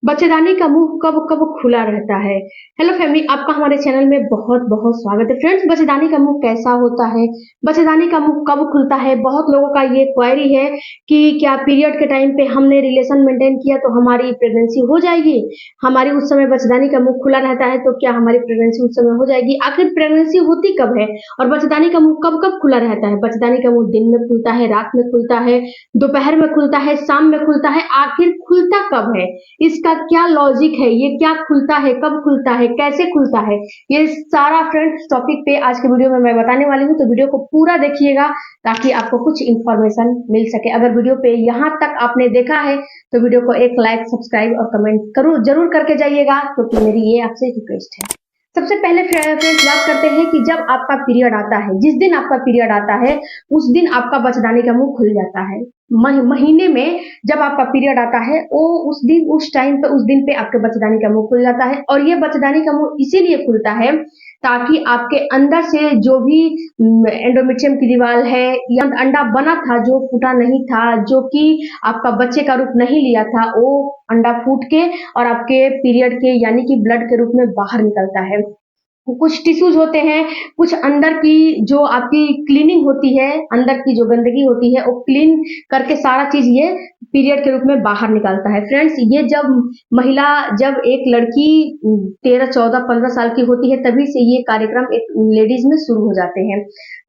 बच्चेदानी का मुंह कब कब खुला रहता है। हेलो फैमिली, आपका हमारे चैनल में बहुत बहुत स्वागत है। फ्रेंड्स, बच्चेदानी का मुंह कैसा होता है, बच्चेदानी का मुंह कब खुलता है। बहुत लोगों का ये क्वेरी है कि क्या पीरियड के टाइम पे हमने रिलेशन मेंटेन किया तो हमारी प्रेगनेंसी हो जाएगी। हमारी उस समय बच्चेदानी का मुंह खुला रहता है तो क्या हमारी प्रेगनेंसी उस समय हो जाएगी। आखिर प्रेगनेंसी होती कब है और बच्चेदानी का मुंह कब कब खुला रहता है। बच्चेदानी का मुंह दिन में खुलता है, रात में खुलता है, दोपहर में खुलता है, शाम में खुलता है, आखिर खुलता कब है, इसका क्या लॉजिक है, ये क्या खुलता है, कब खुलता है, कैसे खुलता है, ये सारा फ्रेंड्स टॉपिक पे आज के वीडियो में मैं बताने वाली हूँ। तो वीडियो को पूरा देखिएगा ताकि आपको कुछ इंफॉर्मेशन मिल सके। अगर वीडियो पे यहाँ तक आपने देखा है तो वीडियो को एक लाइक, सब्सक्राइब और कमेंट जरूर करके जाइएगा, क्योंकि मेरी ये आपसे रिक्वेस्ट है। सबसे पहले फ्रेंड्स बात करते हैं कि जब आपका पीरियड आता है, जिस दिन आपका पीरियड आता है उस दिन आपका बच्चेदानी का मुंह खुल जाता है। महीने में जब आपका पीरियड आता है वो उस दिन, उस टाइम पे, उस दिन पे आपके बच्चेदानी का मुंह खुल जाता है। और ये बच्चेदानी का मुंह इसीलिए खुलता है ताकि आपके अंदर से जो भी एंडोमेट्रियम की दीवार है या अंडा बना था, जो फूटा नहीं था, जो कि आपका बच्चे का रूप नहीं लिया था, वो अंडा फूट के और आपके पीरियड के यानी कि ब्लड के रूप में बाहर निकलता है। कुछ टिश्यूज होते हैं, कुछ अंदर की जो आपकी क्लीनिंग होती है, अंदर की जो गंदगी होती है वो क्लीन करके सारा चीज ये पीरियड के रूप में बाहर निकालता है। फ्रेंड्स, ये जब महिला, जब एक लड़की 13, 14, 15 साल की होती है तभी से ये कार्यक्रम एक लेडीज में शुरू हो जाते हैं।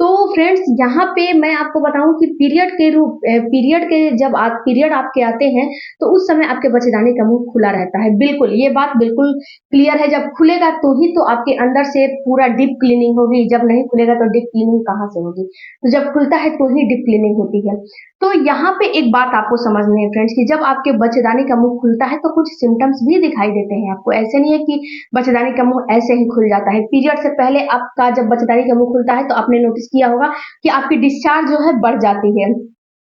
तो फ्रेंड्स, यहाँ पे मैं आपको बताऊं कि पीरियड के जब आप पीरियड आपके आते हैं तो उस समय आपके बच्चेदानी का मुंह खुला रहता है। बिल्कुल, ये बात बिल्कुल क्लियर है। जब खुलेगा तो ही तो आपके अंदर से पूरा डीप क्लीनिंग होगी, जब नहीं खुलेगा तो डीप क्लीनिंग कहाँ से होगी। तो जब खुलता है तो ही डीप क्लीनिंग होती है। तो यहाँ पे एक बात आपको समझनी है फ्रेंड्स कि जब आपके बच्चेदानी का मुंह खुलता है तो कुछ सिम्टम्स भी दिखाई देते हैं आपको। ऐसे नहीं है कि बच्चेदानी का मुंह ऐसे ही खुल जाता है। पीरियड से पहले आपका जब बच्चेदानी का मुंह खुलता है तो आपने नोटिस किया होगा कि आपकी डिस्चार्ज जो है बढ़ जाती है।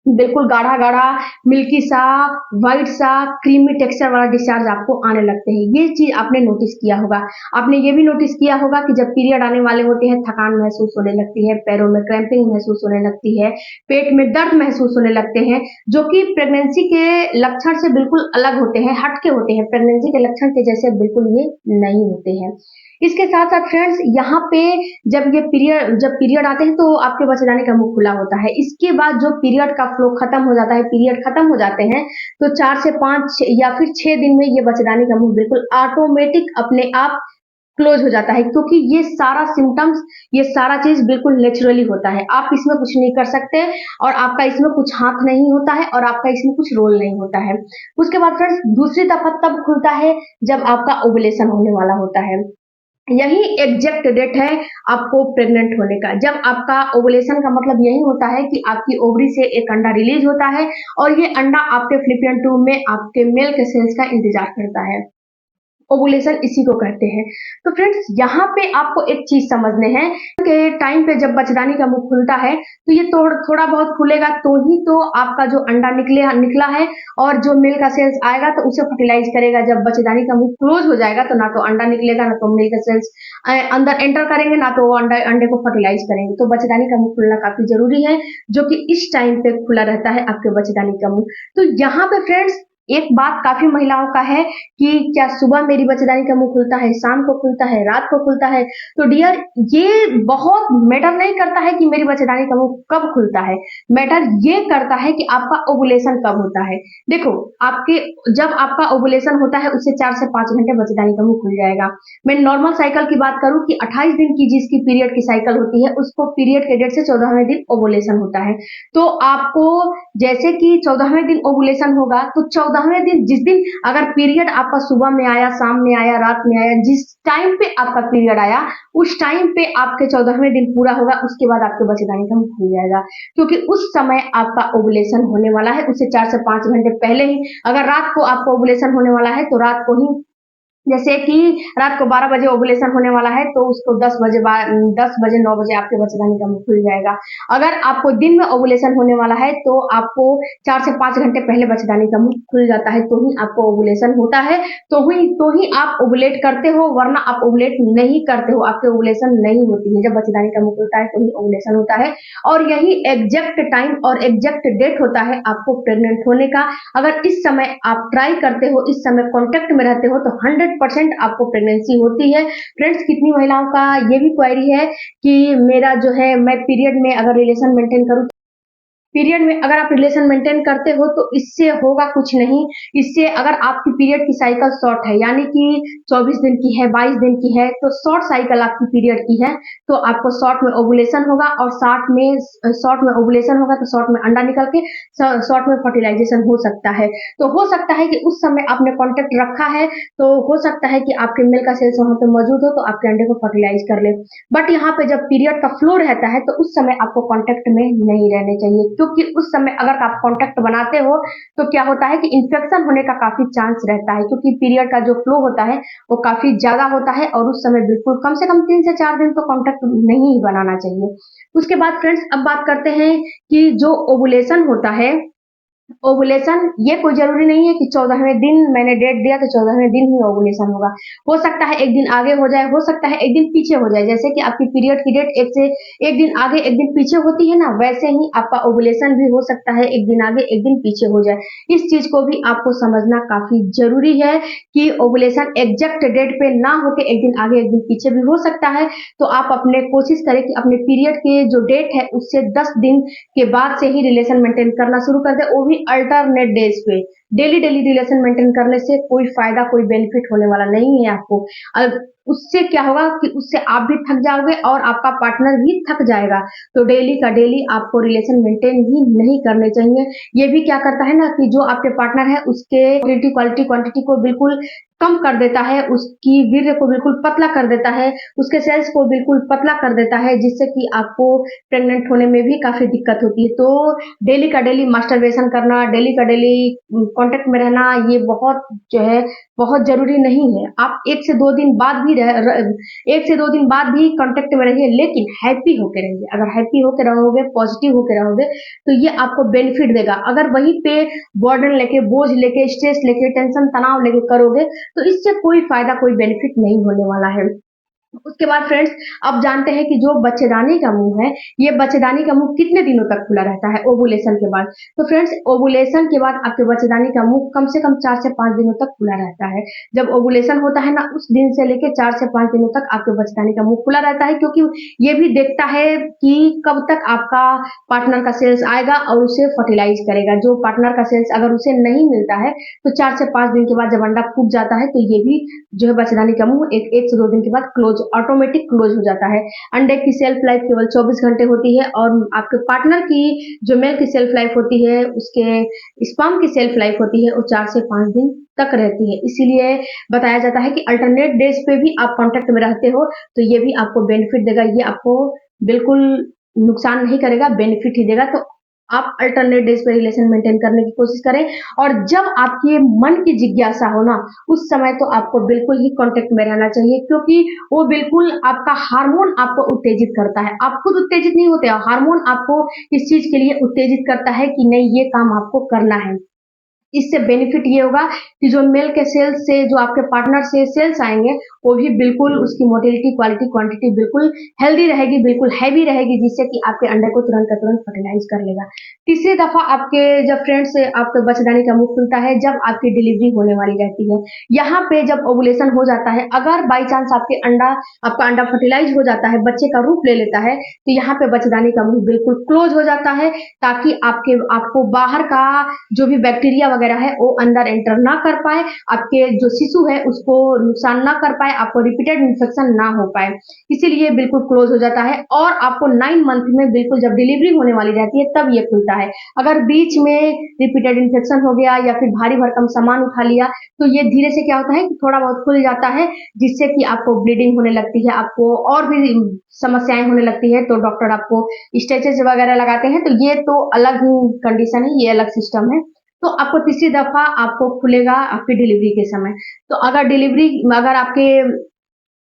बिल्कुल गाढ़ा गाढ़ा, मिल्की सा, व्हाइट सा, क्रीमी टेक्सचर वाला डिस्चार्ज आपको आने लगते हैं। ये चीज आपने नोटिस किया होगा। आपने ये भी नोटिस किया होगा कि जब पीरियड आने वाले होते हैं थकान महसूस होने लगती है, पैरों में क्रैम्पिंग महसूस होने लगती है, पेट में दर्द महसूस होने लगते हैं, जो कि प्रेगनेंसी के लक्षण से बिल्कुल अलग होते हैं, हटके होते हैं। प्रेगनेंसी के लक्षण के जैसे बिल्कुल ये नहीं होते हैं। इसके साथ साथ फ्रेंड्स, यहाँ पे जब पीरियड आते हैं तो आपके बच्चेदानी का मुंह खुला होता है। इसके बाद जो पीरियड का फ्लो खत्म हो जाता है, पीरियड खत्म हो जाते हैं, तो 4 से 5 या फिर 6 दिन में ये बच्चेदानी का मुंह बिल्कुल ऑटोमेटिक अपने आप क्लोज हो जाता है, क्योंकि ये सारा सिम्टम्स, ये सारा चीज बिल्कुल नेचुरली होता है। आप इसमें कुछ नहीं कर सकते और आपका इसमें कुछ हाथ नहीं होता है और आपका इसमें कुछ रोल नहीं होता है। उसके बाद फ्रेंड्स, दूसरी दफा तब खुलता है जब आपका ओवुलेशन होने वाला होता है। यही एग्जैक्ट डेट है आपको प्रेग्नेंट होने का। जब आपका ओवुलेशन का मतलब यही होता है कि आपकी ओवरी से एक अंडा रिलीज होता है और ये अंडा आपके फ्लिपियन ट्यूब में आपके मेल के सेल्स का इंतजार करता है। ओवुलेशन इसी को कहते हैं। तो फ्रेंड्स, यहाँ पे आपको एक चीज समझने हैं कि टाइम पे जब बच्चेदानी का मुंह खुलता है तो ये थोड़ा बहुत खुलेगा तो ही तो आपका जो अंडा निकला है और जो मेल का सेल्स आएगा तो उसे फर्टिलाइज करेगा। जब बच्चेदानी का मुंह क्लोज हो जाएगा तो ना तो अंडा निकलेगा, ना तो मेल का सेल्स अंदर एंटर करेंगे, ना तो वो अंडे को फर्टिलाइज करेंगे। तो बच्चेदानी का मुंह खुलना काफी जरूरी है, जो कि इस टाइम पे खुला रहता है आपके बच्चेदानी का मुंह। तो यहाँ पे फ्रेंड्स, एक बात काफी महिलाओं का है कि क्या सुबह मेरी बच्चेदानी का मुंह खुलता है, शाम को खुलता है, रात को खुलता है। तो डियर, ये बहुत मैटर नहीं करता है कि मेरी बच्चेदानी का मुंह कब खुलता है। मैटर ये करता है कि आपका ओवुलेशन कब होता है। देखो, आपके जब आपका ओवुलेशन होता है उससे 4 से 5 घंटे बच्चेदानी का मुंह खुल जाएगा। मैं नॉर्मल साइकिल की बात करूं कि 28 दिन की जिसकी पीरियड की साइकिल होती है उसको पीरियड के डेट से 14वें दिन ओवुलेशन होता है। तो आपको जैसे कि 14वें दिन ओवुलेशन होगा तो 14वें दिन, जिस दिन अगर पीरियड आपका सुबह में आया, शाम में आया, रात में आया, जिस टाइम पे आपका पीरियड आया उस टाइम पे आपके 14वें दिन पूरा होगा, उसके बाद आपके बच्चेदानी का मुंह खुल जाएगा। क्योंकि उस समय आपका ओवुलेशन होने वाला है, उससे 4 से 5 घंटे पहले ही। अगर रात को आपका ओवुलेशन होने वाला है तो रात को ही जैसे कि रात को 12 बजे ओवुलेशन होने वाला है तो उसको 10 बजे 9 बजे आपके बच्चेदानी का मुंह खुल जाएगा। अगर आपको दिन में ओवुलेशन होने वाला है तो आपको 4 से 5 घंटे पहले बच्चेदानी का मुंह खुल जाता है तो ही आपको ओवुलेशन होता है, तो ही आप ओवुलेट करते हो, वरना आप ओवुलेट नहीं करते हो, आपके ओवुलेशन नहीं होती है। जब बच्चेदानी का मुंह खुलता है तो ही ओवुलेशन होता है और यही एग्जैक्ट टाइम और एग्जैक्ट डेट होता है आपको प्रेग्नेंट होने का। अगर इस समय आप ट्राई करते हो, इस समय कॉन्टेक्ट में रहते हो तो 100% आपको प्रेगनेंसी होती है। फ्रेंड्स, कितनी महिलाओं का ये भी क्वेरी है कि मेरा जो है मैं पीरियड में अगर रिलेशन मेंटेन करूं, पीरियड में अगर आप रिलेशन मेंटेन करते हो तो इससे होगा कुछ नहीं। इससे अगर आपकी पीरियड की साइकिल शॉर्ट है, यानी कि 24 दिन की है, 22 दिन की है, तो शॉर्ट साइकिल आपकी पीरियड की है तो आपको शॉर्ट में ओवुलेशन होगा और शॉर्ट में ओवुलेशन होगा तो शॉर्ट में अंडा निकल के शॉर्ट में फर्टिलाइजेशन हो सकता है। तो हो सकता है कि उस समय आपने कॉन्टेक्ट रखा है तो हो सकता है कि आपके मेल का सेल्स वहां पे मौजूद हो तो आपके अंडे को फर्टिलाइज कर ले। बट यहाँ पे जब पीरियड का फ्लो रहता है तो उस समय आपको कॉन्टेक्ट में नहीं रहने चाहिए, क्योंकि उस समय अगर आप कॉन्टेक्ट बनाते हो तो क्या होता है कि इन्फेक्शन होने का काफी चांस रहता है, क्योंकि पीरियड का जो फ्लो होता है वो काफी ज्यादा होता है और उस समय बिल्कुल कम से कम 3 से 4 दिन तो कॉन्टेक्ट नहीं ही बनाना चाहिए। उसके बाद फ्रेंड्स अब बात करते हैं कि जो ओवुलेशन होता है, ओवुलेशन ये कोई जरूरी नहीं है कि 14वें दिन मैंने डेट दिया तो 14वें दिन ही ओवुलेशन होगा। हो सकता है एक दिन आगे हो जाए, हो सकता है एक दिन पीछे हो जाए। जैसे कि आपकी पीरियड की डेट एक दिन आगे एक दिन पीछे होती है ना, वैसे ही आपका ओवुलेशन भी हो सकता है एक दिन आगे एक दिन पीछे हो जाए। इस चीज को भी आपको समझना काफी जरूरी है कि ओवुलेशन एग्जैक्ट डेट पे ना होके एक दिन आगे एक दिन पीछे भी हो सकता है। तो आप अपने कोशिश करें कि अपने पीरियड के जो डेट है उससे 10 दिन के बाद से ही रिलेशन मेंटेन करना शुरू कर दे, वो भी अल्टरनेट डेज पे। डेली डेली रिलेशन मेंटेन करने से कोई फायदा कोई बेनिफिट होने वाला नहीं है आपको। उससे क्या होगा कि उससे आप भी थक जाओगे और आपका पार्टनर भी थक जाएगा। तो डेली का डेली आपको रिलेशन मेंटेन ही नहीं करने चाहिए। ये भी क्या करता है ना कि जो आपके पार्टनर है उसके क्वालिटी क्वांटिटी को बिल्कुल कम कर देता है, उसकी वीर्य को बिल्कुल पतला कर देता है, उसके सेल्स को बिल्कुल पतला कर देता है, जिससे कि आपको प्रेग्नेंट होने में भी काफी दिक्कत होती है। तो डेली का डेली मास्टरबेशन करना, डेली का डेली कांटेक्ट में रहना, ये बहुत जो है बहुत जरूरी नहीं है। आप 1 से 2 दिन बाद भी कांटेक्ट में रहिए, लेकिन हैप्पी होके रहिए। अगर हैप्पी होके रहोगे, पॉजिटिव होके रहोगे तो ये आपको बेनिफिट देगा। अगर वहीं पे बर्डन लेके, बोझ लेके, स्ट्रेस लेके, टेंशन तनाव लेके करोगे तो इससे कोई फायदा कोई बेनिफिट नहीं होने वाला है। उसके बाद फ्रेंड्स अब जानते हैं कि जो बच्चेदानी का मुंह है, ये बच्चेदानी का मुंह कितने दिनों तक खुला रहता है ओवुलेशन के बाद। तो फ्रेंड्स ओवुलेशन के बाद आपके बच्चेदानी का मुंह कम से कम 4 से 5 दिनों तक खुला रहता है। जब ओवुलेशन होता है ना, उस दिन से लेके 4 से 5 दिनों तक आपके बच्चेदानी का मुंह खुला रहता है, क्योंकि ये भी देखता है कि कब तक आपका पार्टनर का सेल्स आएगा और उसे फर्टिलाइज करेगा। जो पार्टनर का सेल्स अगर उसे नहीं मिलता है तो 4 से 5 दिन के बाद जब अंडा फूट जाता है तो ये भी जो है बच्चेदानी का मुंह एक से 2 दिन के बाद ऑटोमेटिक क्लोज हो जाता है। अंडे की सेल्फ लाइफ केवल 24 घंटे होती है और आपके पार्टनर की जो मेल की सेल्फ लाइफ होती है, उसके स्पर्म की सेल्फ लाइफ होती है, वो 4 से 5 दिन तक रहती है। इसीलिए बताया जाता है कि अल्टरनेट डेज पे भी आप कांटेक्ट में रहते हो तो ये भी आपको बेनिफिट देगा। ये आपको बिल्कुल नुकसान नहीं करेगा, बेनिफिट ही देगा। तो आप अल्टरनेट डेज पे रिलेशन मेंटेन करने की कोशिश करें और जब आपके मन की जिज्ञासा हो ना, उस समय तो आपको बिल्कुल ही कांटेक्ट में रहना चाहिए, क्योंकि वो बिल्कुल आपका हार्मोन आपको उत्तेजित करता है। आप खुद उत्तेजित नहीं होते, हार्मोन आपको इस चीज के लिए उत्तेजित करता है कि नहीं, ये काम आपको करना है। इससे बेनिफिट ये होगा कि जो मेल के सेल्स से जो आपके पार्टनर से सेल्स आएंगे वो भी बिल्कुल उसकी मोटिलिटी क्वालिटी क्वांटिटी बिल्कुल हेल्दी रहेगी, बिल्कुल हैवी रहेगी, जिससे कि आपके अंडे को तुरंत का तुरंत फर्टिलाइज कर लेगा। तीसरी दफा आपके जब फ्रेंड से आपके बच्चेदानी का मुंह खुलता है जब आपकी डिलीवरी होने वाली रहती है। यहाँ पे जब ओवुलेशन हो जाता है, अगर बाई चांस आपका अंडा फर्टिलाइज हो जाता है, बच्चे का रूप ले लेता है, तो यहाँ पे बच्चेदानी का मुंह बिल्कुल क्लोज हो जाता है, ताकि आपको बाहर का जो भी बैक्टीरिया वगैरह है वो अंदर एंटर ना कर पाए, आपके जो शिशु है उसको नुकसान ना कर पाए, आपको रिपीटेड इन्फेक्शन ना हो पाए। इसीलिए बिल्कुल क्लोज हो जाता है और आपको 9 मंथ में बिल्कुल जब डिलीवरी होने वाली रहती है तब ये खुलता है। अगर बीच में रिपीटेड इन्फेक्शन हो गया या फिर भारी भरकम सामान उठा लिया तो ये धीरे से क्या होता है कि थोड़ा बहुत खुल जाता है, जिससे कि आपको ब्लीडिंग होने लगती है, आपको और भी समस्याएं होने लगती है, तो डॉक्टर आपको स्टेचेस वगैरह लगाते हैं। तो ये तो अलग ही कंडीशन है, ये अलग सिस्टम है। तो आपको तीसरी दफा आपको खुलेगा आपकी डिलीवरी के समय। तो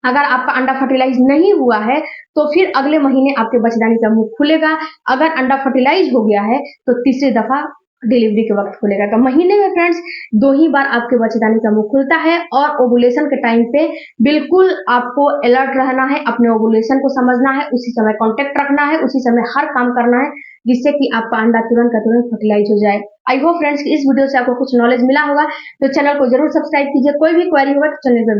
अगर आपका अंडा फर्टिलाइज नहीं हुआ है तो फिर अगले महीने आपके बच्चेदानी का मुंह खुलेगा। अगर अंडा फर्टिलाइज हो गया है तो तीसरी दफा डिलीवरी के वक्त खुलेगा। तो महीने में फ्रेंड्स 2 ही बार आपके बच्चेदानी का मुंह खुलता है और ओवुलेशन के टाइम पे बिल्कुल आपको अलर्ट रहना है, अपने ओवुलेशन को समझना है, उसी समय कांटेक्ट रखना है, उसी समय हर काम करना है जिससे कि आपका अंडा तुरंत का तुरंत फर्टिलाइज हो जाए। आई होप फ्रेंड्स कि इस वीडियो से आपको कुछ नॉलेज मिला होगा। तो चैनल को जरूर सब्सक्राइब कीजिए। कोई भी क्वेरी होगा तो चैनल पर